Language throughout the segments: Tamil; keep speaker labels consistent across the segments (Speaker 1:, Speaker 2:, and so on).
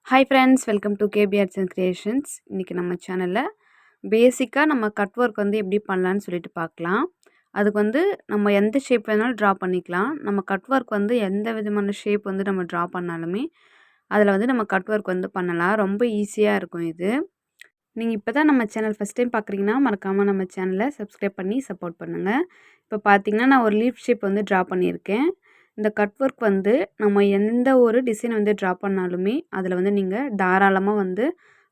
Speaker 1: Hi friends, welcome to K P arts and creations. இன்றைக்கி நம்ம சேனலில் பேசிக்காக நம்ம கட் ஒர்க் வந்து எப்படி பண்ணலான்னு சொல்லிட்டு பார்க்கலாம். அதுக்கு வந்து நம்ம எந்த ஷேப் வேணாலும் ட்ரா பண்ணிக்கலாம். நம்ம கட் ஒர்க் வந்து எந்த விதமான ஷேப் வந்து நம்ம ட்ரா பண்ணாலுமே அதில் வந்து நம்ம கட் ஒர்க் வந்து பண்ணலாம். ரொம்ப ஈஸியாக இருக்கும் இது. நீங்கள் இப்போ தான் நம்ம சேனல் ஃபஸ்ட் டைம் பார்க்குறீங்கன்னா மறக்காமல் நம்ம சேனலை சப்ஸ்கிரைப் பண்ணி சப்போர்ட் பண்ணுங்கள். இப்போ பார்த்தீங்கன்னா நான் ஒரு லீஃப் ஷேப் வந்து ட்ரா பண்ணியிருக்கேன். இந்த கட் ஒர்க் வந்து நம்ம எந்த ஒரு டிசைன் வந்து ட்ரா பண்ணாலுமே அதில் வந்து நீங்கள் தாராளமாக வந்து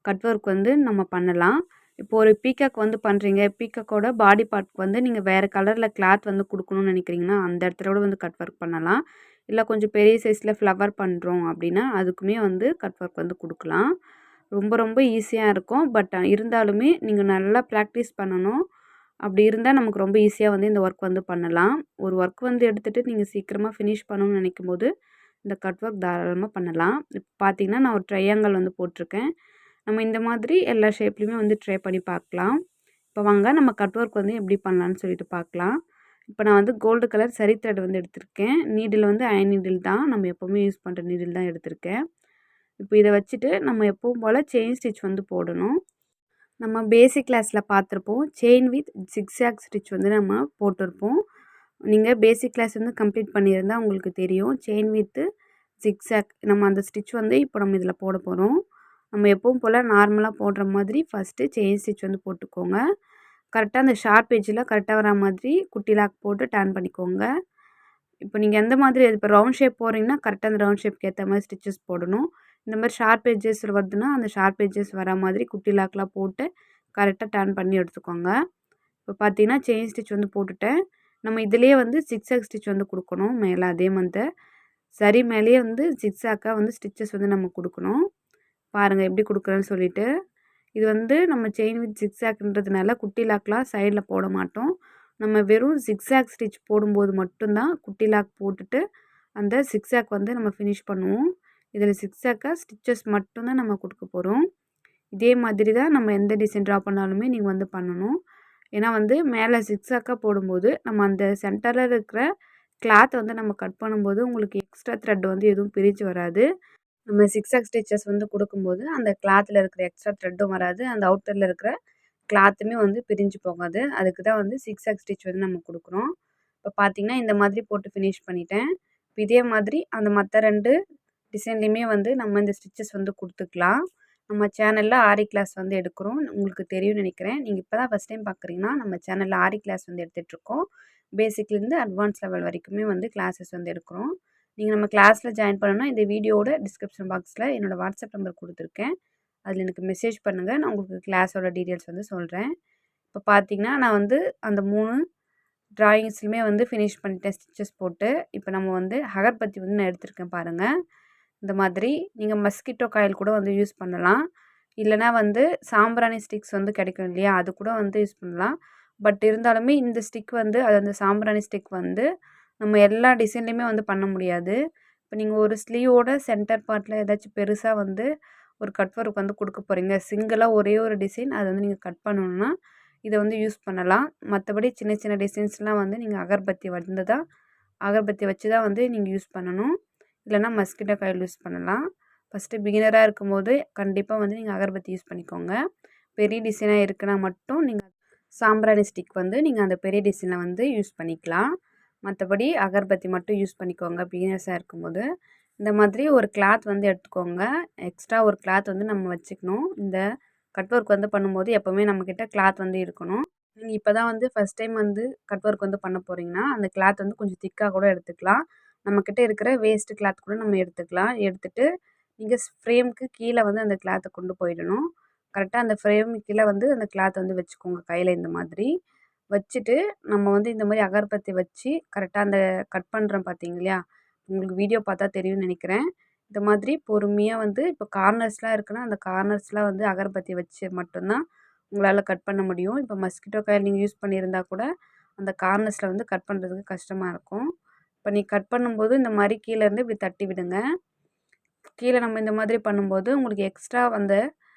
Speaker 1: கட் ஒர்க் வந்து நம்ம பண்ணலாம். இப்போ ஒரு பீகாக் வந்து பண்ணுறீங்க, பீகாக்கோட பாடி பார்ட்க்கு வந்து நீங்கள் வேறு கலரில் கிளாத் வந்து கொடுக்கணும்னு நினைக்கிறீங்கன்னா அந்த இடத்துல கூட வந்து கட் ஒர்க் பண்ணலாம். இல்லை கொஞ்சம் பெரிய சைஸில் ஃப்ளவர் பண்ணுறோம் அப்படின்னா அதுக்குமே வந்து கட் ஒர்க் வந்து கொடுக்கலாம். ரொம்ப ரொம்ப ஈஸியாக இருக்கும். பட் இருந்தாலுமே நீங்கள் நல்லா ப்ராக்டிஸ் பண்ணணும். அப்படி இருந்தால் நமக்கு ரொம்ப ஈஸியாக வந்து இந்த ஒர்க் வந்து பண்ணலாம். ஒரு ஒர்க் வந்து எடுத்துகிட்டு நீங்கள் சீக்கிரமாக ஃபினிஷ் பண்ணணும்னு நினைக்கும்போது இந்த கட் ஒர்க் தாராளமாக பண்ணலாம். இப்போ பார்த்தீங்கன்னா நான் ஒரு ட்ரையாங்கிள் வந்து போட்டிருக்கேன். நம்ம இந்த மாதிரி எல்லா ஷேப்லேயுமே வந்து ட்ரை பண்ணி பார்க்கலாம். இப்போ வாங்க நம்ம கட் ஒர்க் வந்து எப்படி பண்ணலான்னு சொல்லிட்டு பார்க்கலாம். இப்போ நான் வந்து கோல்டு கலர் சரி த்ரெட் வந்து எடுத்திருக்கேன். நீடில் வந்து அயன் நீடில் தான், நம்ம எப்போவுமே யூஸ் பண்ணுற நீடில் தான் எடுத்திருக்கேன். இப்போ இதை வச்சுட்டு நம்ம எப்பவும் போல் செயின் ஸ்டிச் வந்து போடணும். நம்ம பேசிக் கிளாஸில் பார்த்துருப்போம், செயின் வித் ஜிக்ஸாக் ஸ்டிச் வந்து நம்ம போட்டிருப்போம். நீங்கள் பேசிக் கிளாஸ் வந்து கம்ப்ளீட் பண்ணியிருந்தால் உங்களுக்கு தெரியும். செயின் வித்து ஜிக்ஸாக் நம்ம அந்த ஸ்டிச் வந்து இப்போ நம்ம இதில் போட போகிறோம். நம்ம எப்பவும் போல் நார்மலாக போடுற மாதிரி ஃபஸ்ட்டு செயின் ஸ்டிச் வந்து போட்டுக்கோங்க. கரெக்டாக அந்த ஷார்ப் எட்ஜில் கரெக்டாக வர மாதிரி குட்டி லாக் போட்டு டர்ன் பண்ணிக்கோங்க. இப்போ நீங்கள் எந்த மாதிரி இப்போ ரவுண்ட் ஷேப் போடுறீங்கன்னா கரெக்டாக அந்த ரவுண்ட் ஷேப்க்கு ஏற்ற மாதிரி ஸ்டிச்சஸ் போடணும். இந்த மாதிரி ஷார்ப் எட்ஜஸ் வருதுன்னா அந்த ஷார்ப் எட்ஜஸ் வர மாதிரி குட்டி லாக்லாம் போட்டு கரெக்டாக டர்ன் பண்ணி எடுத்துக்கோங்க. இப்போ பார்த்தீங்கன்னா செயின் ஸ்டிச் வந்து போட்டுட்டேன். நம்ம இதிலேயே வந்து ஜிக்ஸாக் ஸ்டிச் வந்து கொடுக்கணும் மேலே. அதே மாதிரி சரி மேலேயே வந்து ஜிக்ஸாக்காக வந்து ஸ்டிச்சஸ் வந்து நம்ம கொடுக்கணும். பாருங்கள் எப்படி கொடுக்குறேன்னு சொல்லிவிட்டு. இது வந்து நம்ம செயின் வித் ஜிக்ஸாக்ன்றதுனால குட்டி லாக்லாம் சைடில் போட மாட்டோம். நம்ம வெறும் ஜிக்ஸாக் ஸ்டிச் போடும்போது மட்டும்தான் குட்டி லாக் போட்டுட்டு அந்த ஜிக்ஸாக் வந்து நம்ம ஃபினிஷ் பண்ணுவோம். இதில் ஜிக்ஸாக்காக ஸ்டிச்சஸ் மட்டும்தான் நம்ம கொடுக்க போகிறோம். இதே மாதிரி தான் நம்ம எந்த டிசைன் ட்ரா பண்ணாலுமே நீங்கள் வந்து பண்ணணும். ஏன்னா வந்து மேலே ஜிக்ஸாக்காக போடும்போது நம்ம அந்த சென்டரில் இருக்கிற கிளாத் வந்து நம்ம கட் பண்ணும்போது உங்களுக்கு எக்ஸ்ட்ரா த்ரெட் வந்து எதுவும் பிரித்து வராது. நம்ம ஜிக்ஸாக் ஸ்டிச்சஸ் வந்து கொடுக்கும்போது அந்த கிளாத்தில் இருக்கிற எக்ஸ்ட்ரா த்ரெட்டும் வராது, அந்த அவுட்டரில் இருக்கிற கிளாத்துமே வந்து பிரிஞ்சு போகாது. அதுக்கு தான் வந்து ஜிக்ஸாக் ஸ்டிச் வந்து நம்ம கொடுக்குறோம். இப்போ பார்த்தீங்கன்னா இந்த மாதிரி போட்டு ஃபினிஷ் பண்ணிட்டேன். இப்போ இதே மாதிரி அந்த மற்ற 2 டிசைன்லேயுமே வந்து நம்ம இந்த ஸ்டிச்சஸ் வந்து கொடுத்துக்கலாம். நம்ம சேனலில் ஆரி கிளாஸ் வந்து எடுக்கிறோம். உங்களுக்கு தெரியும்னு நினைக்கிறேன். நீங்கள் இப்போ தான் ஃபஸ்ட் டைம் பார்க்குறீங்கன்னா நம்ம சேனலில் ஆரி கிளாஸ் வந்து எடுத்துகிட்ருக்கோம். பேசிக்லேருந்து அட்வான்ஸ் லெவல் வரைக்குமே வந்து கிளாஸஸ் வந்து எடுக்கிறோம். நீங்கள் நம்ம கிளாஸில் ஜாயின் பண்ணணும்னா இந்த வீடியோவோட டிஸ்கிரிப்ஷன் பாக்ஸில் என்னோடய வாட்ஸ்அப் நம்பர் கொடுத்துருக்கேன். அதில் எனக்கு மெசேஜ் பண்ணுங்கள். நான் உங்களுக்கு கிளாஸோட டீட்டெயில்ஸ் வந்து சொல்கிறேன். இப்போ பார்த்தீங்கன்னா நான் வந்து அந்த 3 ட்ராயிங்ஸ்லையுமே வந்து ஃபினிஷ் பண்ணிட்டேன் ஸ்டிச்சஸ் போட்டு. இப்போ நம்ம வந்து அகர்பத்தி வந்து நான் எடுத்திருக்கேன் பாருங்கள். இந்த மாதிரி நீங்கள் மஸ்கிட்டோ காயில் கூட வந்து யூஸ் பண்ணலாம். இல்லைனா வந்து சாம்பிராணி ஸ்டிக்ஸ் வந்து கிடைக்கும் இல்லையா, அது கூட வந்து யூஸ் பண்ணலாம். பட் இருந்தாலுமே இந்த ஸ்டிக் வந்து அது அந்த சாம்பிராணி ஸ்டிக் வந்து நம்ம எல்லா டிசைன்லேயுமே வந்து பண்ண முடியாது. இப்போ நீங்கள் ஒரு ஸ்லீவோட சென்டர் பார்ட்டில் ஏதாச்சும் பெருசாக வந்து ஒரு கட் ஒர்க் வந்து கொடுக்க போகிறீங்க, சிங்கிளாக ஒரே ஒரு டிசைன் அதை வந்து நீங்கள் கட் பண்ணணுன்னா இதை வந்து யூஸ் பண்ணலாம். மற்றபடி சின்ன சின்ன டிசைன்ஸ்லாம் வந்து நீங்கள் அகர்பத்தி வந்து தான் அகர்பத்தி வச்சு தான் வந்து நீங்கள் யூஸ் பண்ணணும். இல்லைனா மஸ்கிட்டோ காயில் யூஸ் பண்ணலாம். ஃபஸ்ட்டு பிகினராக இருக்கும்போது கண்டிப்பாக வந்து நீங்கள் அகர்பத்தி யூஸ் பண்ணிக்கோங்க. பெரிய டிசைனாக இருக்குன்னா மட்டும் நீங்கள் சாம்பிராணி ஸ்டிக் வந்து நீங்கள் அந்த பெரிய டிசைனை வந்து யூஸ் பண்ணிக்கலாம். மற்றபடி அகர்பத்தி மட்டும் யூஸ் பண்ணிக்கோங்க பிகினர்ஸாக இருக்கும்போது. இந்த மாதிரி ஒரு கிளாத் வந்து எடுத்துக்கோங்க. எக்ஸ்ட்ரா ஒரு கிளாத் வந்து நம்ம வச்சுக்கணும். இந்த கட் ஒர்க் வந்து பண்ணும்போது எப்போவுமே நம்மக்கிட்ட கிளாத் வந்து இருக்கணும். நீங்கள் இப்போ தான் வந்து ஃபஸ்ட் டைம் வந்து கட் ஒர்க் வந்து பண்ண போகிறீங்கன்னா அந்த கிளாத் வந்து கொஞ்சம் திக்காக கூட எடுத்துக்கலாம். நம்மக்கிட்ட இருக்கிற வேஸ்ட்டு கிளாத் கூட நம்ம எடுத்துக்கலாம். எடுத்துகிட்டு நீங்கள் ஃப்ரேமுக்கு கீழே வந்து அந்த கிளாத்தை கொண்டு போயிடணும். கரெக்டாக அந்த ஃப்ரேமுக்கு கீழே வந்து அந்த கிளாத் வந்து வச்சுக்கோங்க கையில். இந்த மாதிரி வச்சுட்டு நம்ம வந்து இந்த மாதிரி அகர்பத்தி வச்சு கரெக்டாக அந்த கட் பண்ணுறோம் பார்த்தீங்க இல்லையா, உங்களுக்கு வீடியோ பார்த்தா தெரியும்னு நினைக்கிறேன். இந்த மாதிரி பொறுமையாக வந்து இப்போ கார்னர்ஸ்லாம் இருக்குன்னா அந்த கார்னர்ஸ்லாம் வந்து அகர்பத்தி வச்சு மட்டும்தான் உங்களால் கட் பண்ண முடியும். இப்போ மஸ்கிட்டோ காயில் நீங்கள் யூஸ் பண்ணியிருந்தா கூட அந்த கார்னர்ஸில் வந்து கட் பண்ணுறதுக்கு கஷ்டமாக இருக்கும். இப்போ நீ கட் பண்ணும்போது இந்த மாதிரி கீழேருந்து இப்படி தட்டி விடுங்க. கீழே நம்ம இந்த மாதிரி பண்ணும்போது உங்களுக்கு எக்ஸ்ட்ரா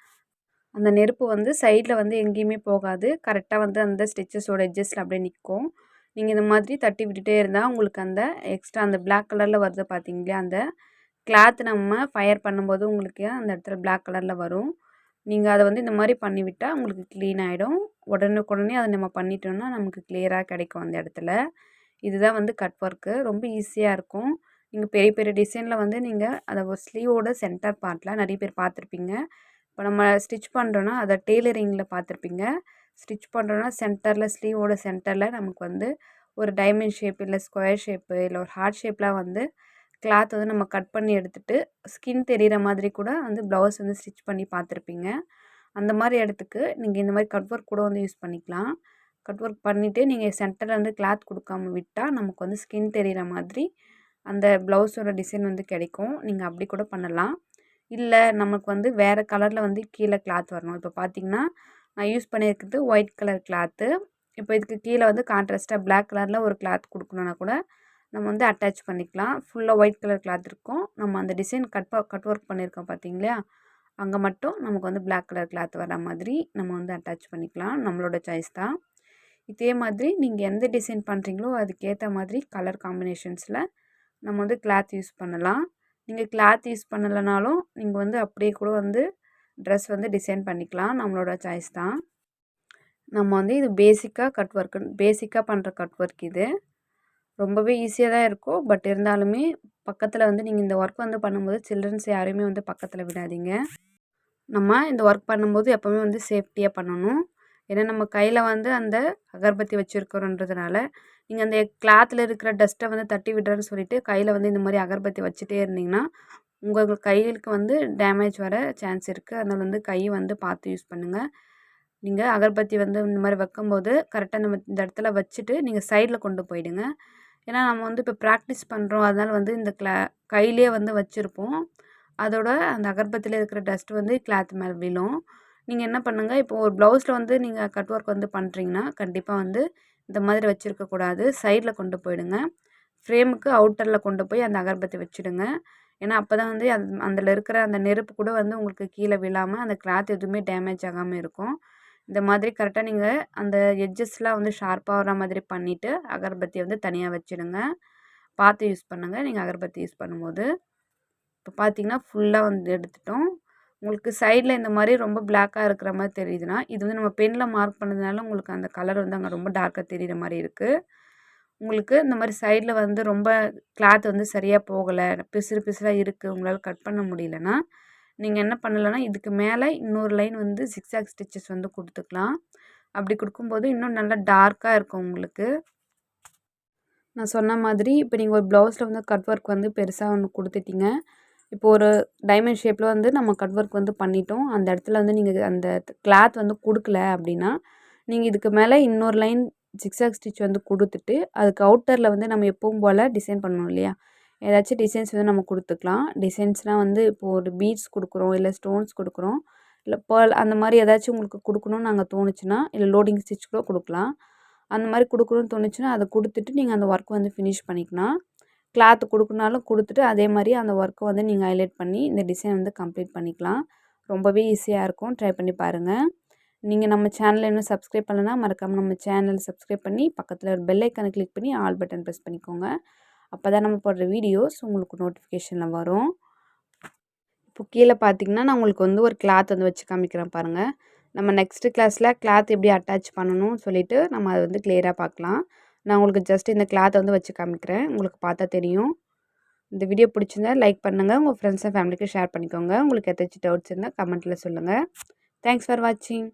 Speaker 1: அந்த நெருப்பு வந்து சைடில் வந்து எங்கேயுமே போகாது. கரெக்டாக வந்து அந்த ஸ்டிச்சஸோட எட்ஜஸில் அப்படியே நிற்கும். நீங்கள் இந்த மாதிரி தட்டி விட்டுட்டே இருந்தால் உங்களுக்கு அந்த எக்ஸ்ட்ரா அந்த பிளாக் கலரில் வருது பார்த்தீங்களா, அந்த கிளாத் நம்ம ஃபயர் பண்ணும்போது உங்களுக்கு அந்த இடத்துல பிளாக் கலரில் வரும். நீங்கள் அதை வந்து இந்த மாதிரி பண்ணிவிட்டா உங்களுக்கு க்ளீன் ஆகிடும். உடனுக்குடனே அதை நம்ம பண்ணிட்டோம்னா நமக்கு கிளியராக கிடைக்கும் அந்த இடத்துல. இதுதான் வந்து கட் ஒர்க்கு. ரொம்ப ஈஸியாக இருக்கும். நீங்கள் பெரிய பெரிய டிசைனில் வந்து நீங்கள் அதை ஒரு ஸ்லீவோட சென்டர் பார்ட்டில் நிறைய பேர் பார்த்துருப்பீங்க. இப்போ நம்ம ஸ்டிச் பண்ணுறோன்னா அதை டெய்லரிங்கில் பார்த்துருப்பீங்க. ஸ்டிச் பண்ணுறோன்னா சென்டரில் ஸ்லீவோட சென்டரில் நமக்கு வந்து ஒரு டைமண்ட் ஷேப் இல்லை ஸ்கொயர் ஷேப்பு இல்லை ஒரு ஹார்ட் ஷேப்லாம் வந்து கிளாத் வந்து நம்ம கட் பண்ணி எடுத்துகிட்டு ஸ்கின் தெரிகிற மாதிரி கூட வந்து ப்ளவுஸ் வந்து ஸ்டிச் பண்ணி பார்த்துருப்பீங்க. அந்த மாதிரி இடத்துக்கு நீங்கள் இந்த மாதிரி கட் ஒர்க் கூட வந்து யூஸ் பண்ணிக்கலாம். கட் ஒர்க் பண்ணிவிட்டு நீங்கள் சென்டரில் வந்து கிளாத் கொடுக்காம விட்டால் நமக்கு வந்து ஸ்கின் தெரிகிற மாதிரி அந்த ப்ளவுஸோட டிசைன் வந்து கிடைக்கும். நீங்கள் அப்படி கூட பண்ணலாம். இல்லை நமக்கு வந்து வேறு கலரில் வந்து கீழே கிளாத் வரணும். இப்போ பார்த்திங்கன்னா நான் யூஸ் பண்ணியிருக்கிறது ஒயிட் கலர் கிளாத்து. இப்போ இதுக்கு கீழே வந்து கான்ட்ராஸ்ட்டாக பிளாக் கலரில் ஒரு கிளாத் கொடுக்கணுன்னா கூட நம்ம வந்து அட்டாச் பண்ணிக்கலாம். ஃபுல்லாக ஒயிட் கலர் கிளாத் இருக்கும். நம்ம அந்த டிசைன் கட் ஒர்க் பண்ணியிருக்கோம் பார்த்தீங்களா, அங்கே மட்டும் நமக்கு வந்து பிளாக் கலர் கிளாத் வர மாதிரி நம்ம வந்து அட்டாச் பண்ணிக்கலாம். நம்மளோட சாய்ஸ் தான். இதே மாதிரி நீங்கள் எந்த டிசைன் பண்ணுறீங்களோ அதுக்கேற்ற மாதிரி கலர் காம்பினேஷன்ஸில் நம்ம வந்து கிளாத் யூஸ் பண்ணலாம். நீங்கள் கிளாத் யூஸ் பண்ணலைனாலும் நீங்கள் வந்து அப்படியே கூட வந்து ட்ரெஸ் வந்து டிசைன் பண்ணிக்கலாம். நம்மளோட சாய்ஸ் தான். நம்ம வந்து இது பேசிக்காக பண்ணுற கட் ஒர்க் இது. ரொம்பவே ஈஸியாக தான் இருக்கும். பட் இருந்தாலுமே பக்கத்தில் வந்து நீங்கள் இந்த ஒர்க் வந்து பண்ணும்போது சில்ட்ரன்ஸ் யாரையுமே வந்து பக்கத்தில் விடாதீங்க. நம்ம இந்த ஒர்க் பண்ணும்போது எப்போவுமே வந்து சேஃப்டியாக பண்ணணும். ஏன்னா நம்ம கையில் வந்து அந்த அகர்பத்தி வச்சுருக்கிறோன்றதுனால நீங்கள் அந்த கிளாத்தில் இருக்கிற டஸ்ட்டை வந்து தட்டி விடுறேன்னு சொல்லிவிட்டு கையில் வந்து இந்த மாதிரி அகர்பத்தி வச்சுட்டே இருந்தீங்கன்னா உங்கள் கைகளுக்கு வந்து டேமேஜ் வர சான்ஸ் இருக்குது. அதனால் வந்து கை வந்து பார்த்து யூஸ் பண்ணுங்கள். நீங்கள் அகர்பத்தி வந்து இந்த மாதிரி வைக்கும்போது கரெக்டாக இந்த இடத்துல வச்சுட்டு நீங்கள் சைடில் கொண்டு போயிடுங்க. ஏன்னா நம்ம வந்து இப்போ ப்ராக்டிஸ் பண்ணுறோம். அதனால் வந்து இந்த கையிலே வந்து வச்சுருப்போம். அதோட அந்த அகர்பத்தியில் இருக்கிற டஸ்ட் வந்து கிளாத் மேலே விழும். நீங்கள் என்ன பண்ணுங்கள், இப்போ ஒரு ப்ளவுஸில் வந்து நீங்கள் கட் ஒர்க் வந்து பண்ணுறீங்கன்னா கண்டிப்பாக வந்து இந்த மாதிரி வச்சுருக்கக்கூடாது. சைடில் கொண்டு போயிடுங்க. ஃப்ரேமுக்கு அவுட்டரில் கொண்டு போய் அந்த அகர்பத்தி வச்சுடுங்க. ஏன்னா அப்போ தான் வந்து அதில் இருக்கிற அந்த நெருப்பு கூட வந்து உங்களுக்கு கீழே விழாமல் அந்த கிளாத் எதுவுமே டேமேஜ் ஆகாமல் இருக்கும். இந்த மாதிரி கரெக்டாக நீங்கள் அந்த எட்ஜஸ்லாம் வந்து ஷார்ப்பாக வர மாதிரி பண்ணிவிட்டு அகர்பத்தியை வந்து தனியாக வச்சுடுங்க. பார்த்து யூஸ் பண்ணுங்கள் நீங்கள் அகர்பத்தி யூஸ் பண்ணும்போது. இப்போ பார்த்தீங்கன்னா ஃபுல்லாக வந்து எடுத்துட்டோம். உங்களுக்கு சைடில் இந்த மாதிரி ரொம்ப பிளாக்காக இருக்கிற மாதிரி தெரியுதுன்னா இது வந்து நம்ம பெனில் மார்க் பண்ணதுனால உங்களுக்கு அந்த கலர் வந்து அங்கே ரொம்ப டார்க்காக தெரிகிற மாதிரி இருக்குது. உங்களுக்கு இந்த மாதிரி சைடில் வந்து ரொம்ப கிளாத் வந்து சரியாக போகலை, பிசுறு பிசுறாக இருக்குது, உங்களால் கட் பண்ண முடியலன்னா நீங்கள் என்ன பண்ணலைன்னா இதுக்கு மேலே இன்னொரு லைன் வந்து ஜிக்ஸாக் ஸ்டிச்சஸ் வந்து கொடுத்துக்கலாம். அப்படி கொடுக்கும்போது இன்னும் நல்லா டார்க்காக இருக்கும் உங்களுக்கு. நான் சொன்ன மாதிரி இப்போ நீங்கள் ஒரு ப்ளவுஸில் வந்து கட் ஒர்க் வந்து பெருசாக ஒன்று கொடுத்துட்டீங்க. இப்போ ஒரு டைமண்ட் ஷேப்பில் வந்து நம்ம கட் ஒர்க் வந்து பண்ணிட்டோம். அந்த இடத்துல வந்து நீங்கள் அந்த கிளாத் வந்து கொடுக்கல அப்படின்னா நீங்கள் இதுக்கு மேலே இன்னொரு லைன் ஜிக்ஸாக் ஸ்டிச் வந்து கொடுத்துட்டு அதுக்கு அவுட்டரில் வந்து நம்ம எப்பவும் போல் டிசைன் பண்ணணும் இல்லையா, ஏதாச்சும் டிசைன்ஸ் வந்து நம்ம கொடுத்துக்கலாம். டிசைன்ஸ்னால் வந்து இப்போது ஒரு பீட்ஸ் கொடுக்குறோம், இல்லை ஸ்டோன்ஸ் கொடுக்குறோம், இல்லை பேர்ல் அந்த மாதிரி ஏதாச்சும் உங்களுக்கு கொடுக்கணும்னு நாங்கள் தோணுச்சுன்னா, இல்லை லோடிங் ஸ்டிச் கூட கொடுக்கலாம். அந்த மாதிரி கொடுக்கணும்னு தோணுச்சுன்னா அதை கொடுத்துட்டு நீங்கள் அந்த ஒர்க் வந்து ஃபினிஷ் பண்ணிக்கலாம். கிளாத்து கொடுக்குனாலும் கொடுத்துட்டு அதே மாதிரி அந்த ஒர்க்கை வந்து நீங்கள் ஹைலைட் பண்ணி இந்த டிசைன் வந்து கம்ப்ளீட் பண்ணிக்கலாம். ரொம்பவே ஈஸியாக இருக்கும். ட்ரை பண்ணி பாருங்கள். நீங்கள் நம்ம சேனலை இன்னும் சப்ஸ்கிரைப் பண்ணலைன்னா மறக்காமல் நம்ம சேனலை சப்ஸ்கிரைப் பண்ணி பக்கத்தில் ஒரு பெல் ஐக்கானை கிளிக் பண்ணி ஆல் பட்டன் ப்ரெஸ் பண்ணிக்கோங்க. அப்போ தான் நம்ம போடுற வீடியோஸ் உங்களுக்கு நோட்டிஃபிகேஷனில் வரும். இப்போ கீழே பார்த்தீங்கன்னா நான் உங்களுக்கு வந்து ஒரு கிளாத் வந்து வச்சு காமிக்கிறேன் பாருங்கள். நம்ம நெக்ஸ்ட்டு கிளாஸில் கிளாத் எப்படி அட்டாச் பண்ணணும்னு சொல்லிவிட்டு நம்ம அதை வந்து கிளியராக பார்க்கலாம். நான் உங்களுக்கு ஜஸ்ட் இந்த கிளாத்தை வந்து வச்சு காமிக்கிறேன். உங்களுக்கு பார்த்தா தெரியும். இந்த வீடியோ பிடிச்சிருந்தா லைக் பண்ணுங்கள். உங்கள் ஃப்ரெண்ட்ஸ் அண்ட் ஃபேமிலிக்கு ஷேர் பண்ணிக்கோங்க. உங்களுக்கு ஏதாச்சும் டவுட்ஸ் இருந்தால் கமெண்ட்டில் சொல்லுங்கள். தேங்க்ஸ் ஃபார் வாட்சிங்.